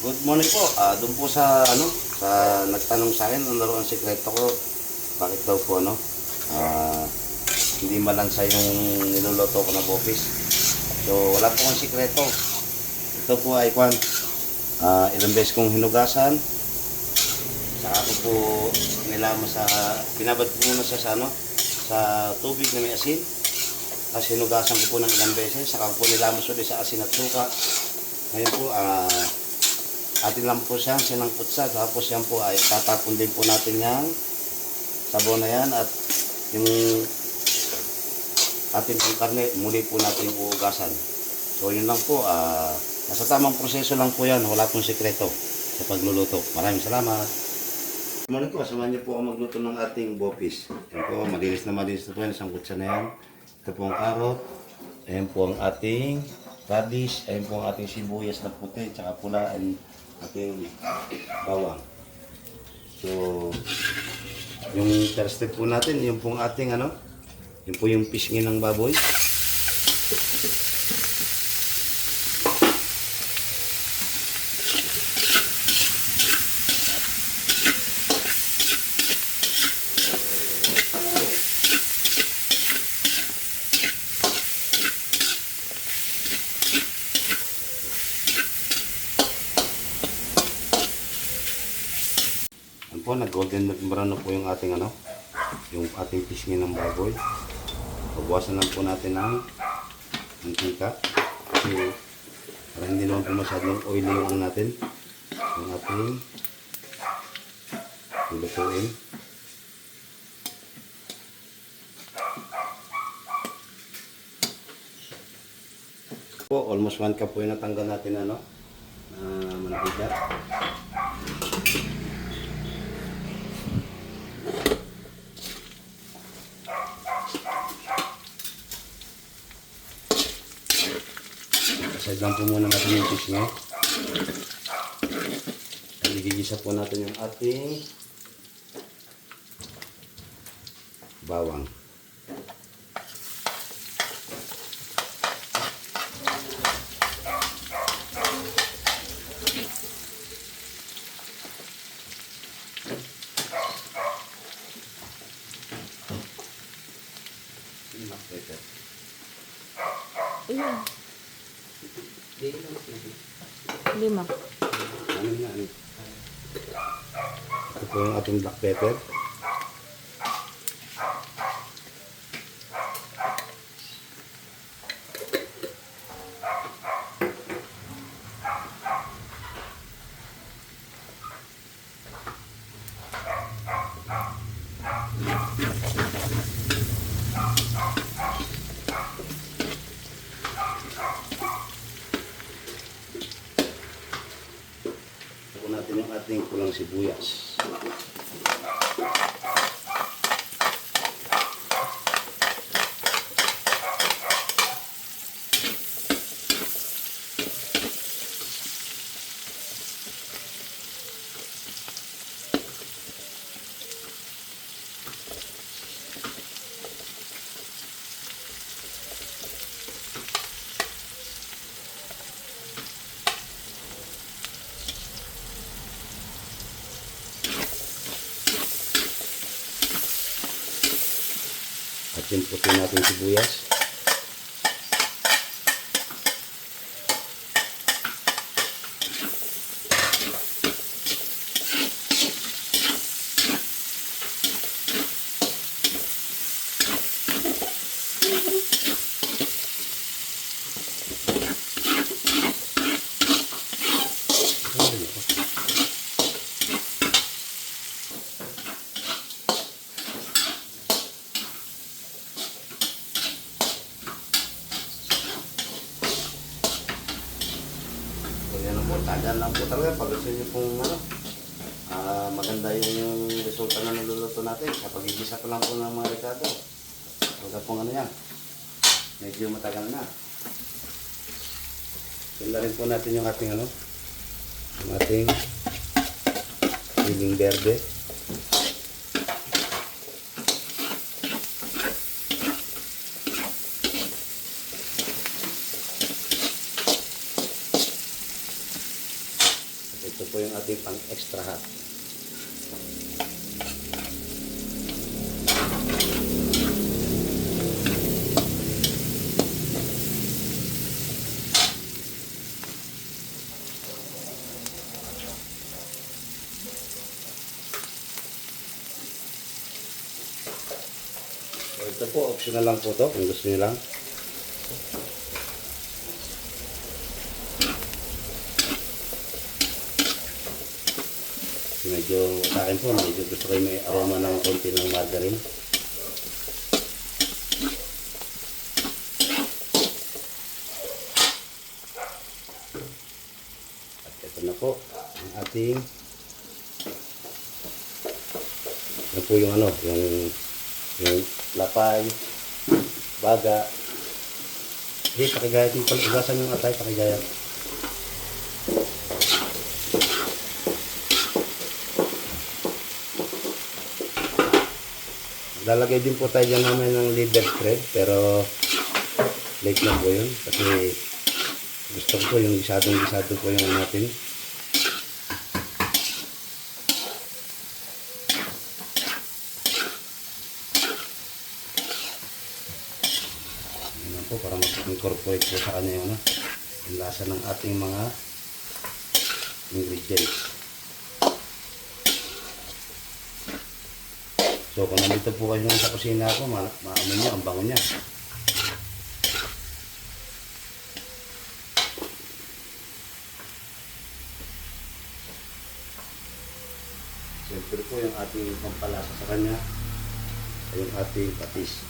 Good morning po. Doon po sa nagtanong sa akin ano ang sikreto ko. Bakit daw po hindi malansa yung niluluto ko na bopis. So wala po akong sikreto. Ito po ay ilang beses kong hinugasan. Saka ko po binabad ko muna sa tubig na may asin. Tapos hinugasan ko po ng ilang beses. Saka ko po nilamos ulit sa asin at suka. Ngayon po, atin lang po siyang sinangkot sa. Tapos yan po ay tatapon din po natin yung sabon na yan. At yung ating pong karne, muli po natin uugasan. So yun lang po, nasa tamang proseso lang po yan. Wala pong sikreto sa pagluluto. Maraming salamat. Muna po, samahan niyo po ako magluto ng ating bopis. Yan po, malinis na po yan. Isang kutsa na yan. Ito po ang karot. Ayan po ang ating radish. Ayan po ang ating sibuyas na puti. Tsaka pula ang ating bawang. So, yung first step po natin, yung po ang ating yun po yung pisngin ng baboy. Po, nag-golden brown na po yung ating yung ating pisngin ng baboy. Pagbawasan lang po natin ng mantika kasi para hindi naman po masyadong oily yung natin yung ating lulutuin. Po, almost 1 cup po yung natanggal natin mantika. Side lang po muna natin yung fish niya. At igigisa po natin yung ating bawang. Ilan? 5. Ito po yung ating black pepper. Ito natin yung ating pulang sibuyas. At yung puti natin sibuyas. Tagal lang po talaga pag gusto nyo pong maganda yung resulta na niluluto natin. Kapag igisa ko lang po ng mga rekado. Huwag pong yan. Medyo matagal na. Tunda rin po natin yung ating yung ating siling berde. po yung ating pang extra hot. So, ito po, optional lang po to kung gusto niyo lang. Medyo sa akin po, medyo gusto ko may aroma ng konti ng margarine. At ito na po ang ating yan po yung ano, yung lapay, baga. Hindi, pakigayat yung pag-ugasan yung atay, pakigayat. Lalagay din po tayo dyan namin ng liver spread, pero late na po yun kasi gusto ko po yung gisadong-gisado po yung natin. Yan po para mag-incorporate po sa kanya yung lasa ng ating mga ingredients. So kung nandito po kayo sa kusina ko, maamoy niya, ang bango niya. Siyempre po yung ating pampalasa sa kanya, yung ating patis.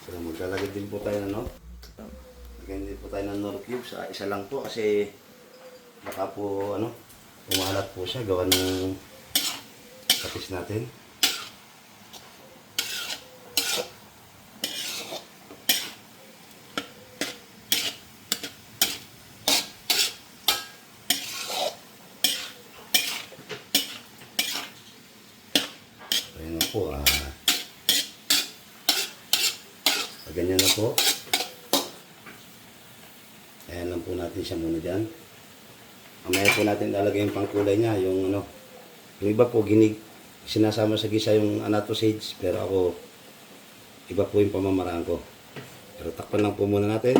So maglalagay din po tayo ng lagyan din po tayo ng Knorr cubes. Isa lang po kasi baka po umalat po siya gawa ng patis natin. Ayan na po. Ganyan na po. Ayan lang po natin siya muna dyan. Mamaya po natin lalagay yung pangkulay niya. Yung iba po sinasama sa gisa yung annatto sage. Pero ako, iba po yung pamamaraan ko. Pero takpan lang po muna natin.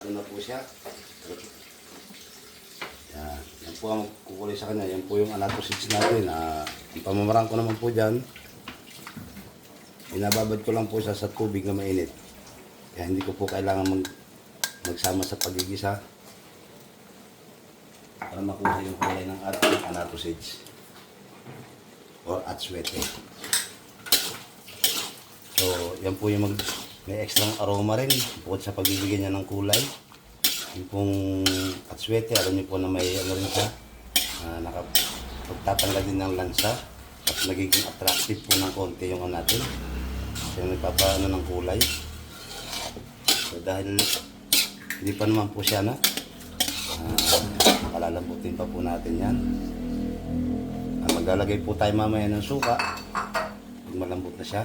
Ano na po siya. Yan po ang kukulay sa kanya. Yan po yung annatto sage natin. Yung pamamaraan ko naman po dyan. Binababad ko lang po siya sa tubig na mainit. Kaya hindi ko po kailangan magsama sa pagigisa para makuha yung kulay ng ating annatto sage or atsuete. So, yan po yung may extra aroma rin bukod sa pagbibigay niya ng kulay. Yung pong atsuete, alam niyo po na may rin siya, pagtatanggal din ng lansa at nagiging attractive po ng konti yung natin. Kasi nagpapaano ng kulay. So dahil hindi pa naman po siya palalambutin pa po natin yan. Maglalagay po tayo mamaya ng suka pag malambot na siya.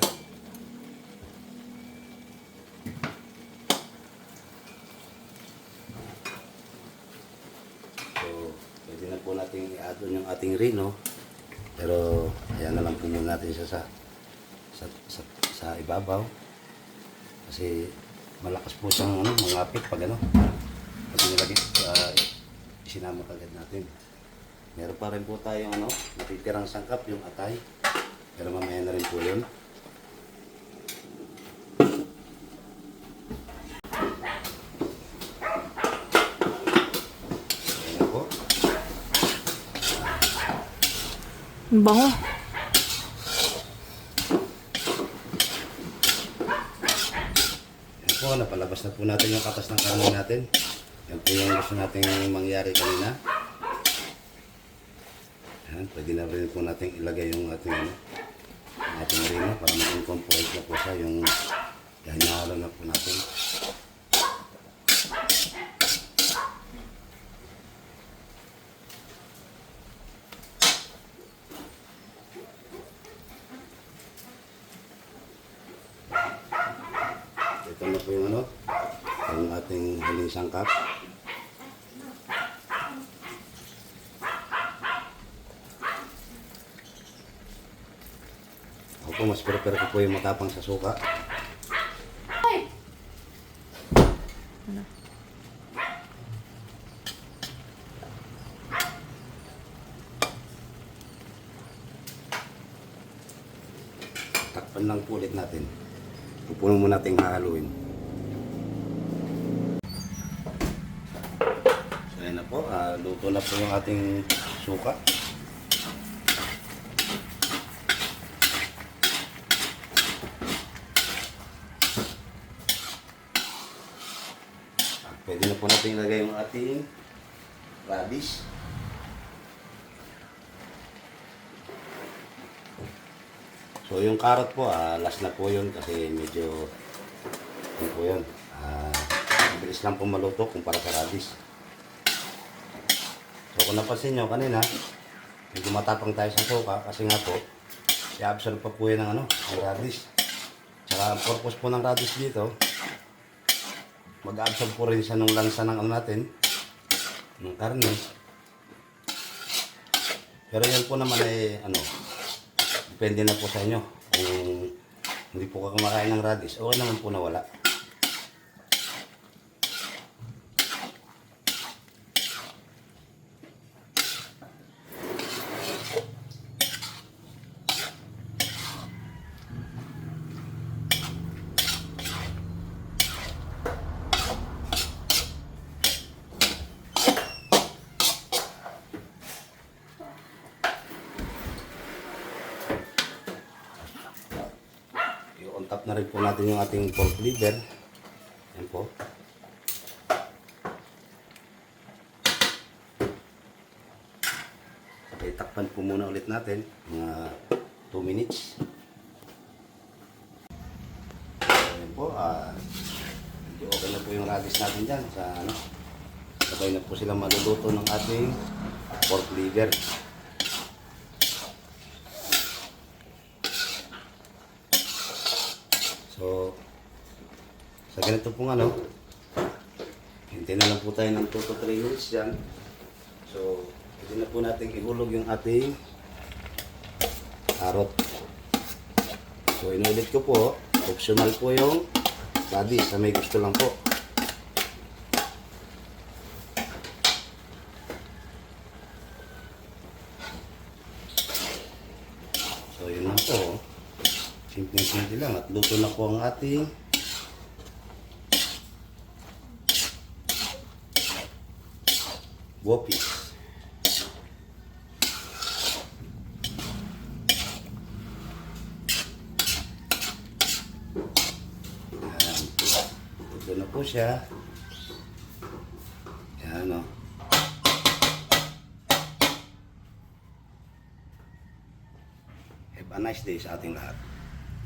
So pwede na po natin i-add yung ating rino. Pero ayan na lang po muna natin siya sa ibabaw kasi malakas po siyang mangapit pag pag nilagay isinama agad natin. Meron pa rin po tayong natitirang sangkap yung atay pero mamaya na rin po yun. Ayan na po. Ang bango. Yan po, napalabas na po natin yung katas ng karne natin. Yan po yung gusto nating mangyari kanina. Yan, pwede na rin po natin ilagay yung ating rino para ma-incorporate na po siya yung hinahalo na po natin. Ito na po yung yung ating huling sangkap. Ako po, mas prepare ko po yung matapang sa suka. Takpan lang po ulit natin. Pupuno mo natin hahaluin. So ayan na po, luto na po yung ating suka. Pwede na po natin ilagay yung ating radish. So yung carrot po, last na po yun kasi medyo yun po yun. Mabilis lang po maluto kumpara sa radish. So kung napansin nyo kanina, medyo matapang tayo sa suka kasi nga po, i-absorb pa po yun ng ang radish. Tsaka ang purpose po ng radish dito, mag-absorb po rin siya ng lansa ng natin, ng karne. Pero yan po naman ay depende na po sa inyo. Kung hindi po ka kumakain ng radish, okay naman po na wala. On top na rin po natin yung ating pork liver. Yan po. Okay, takpan po muna ulit natin. Mga 2 minutes. Yan po. Medyo okay na po yung radish natin dyan. Sabay na po sila maluluto ng ating pork liver. So, sa ganito pong hintay na lang po tayo ng 2 to 3 minutes dyan. So, pwede na po natin ihulog yung ating carrot. So, inulit ko po, optional po yung radish sa may gusto lang po. So, yun lang po. Simple-simple lang at luto na po ang ating wopis. Yan. Luto na po siya. Yan Have a nice day sa ating lahat.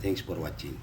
Thanks for watching.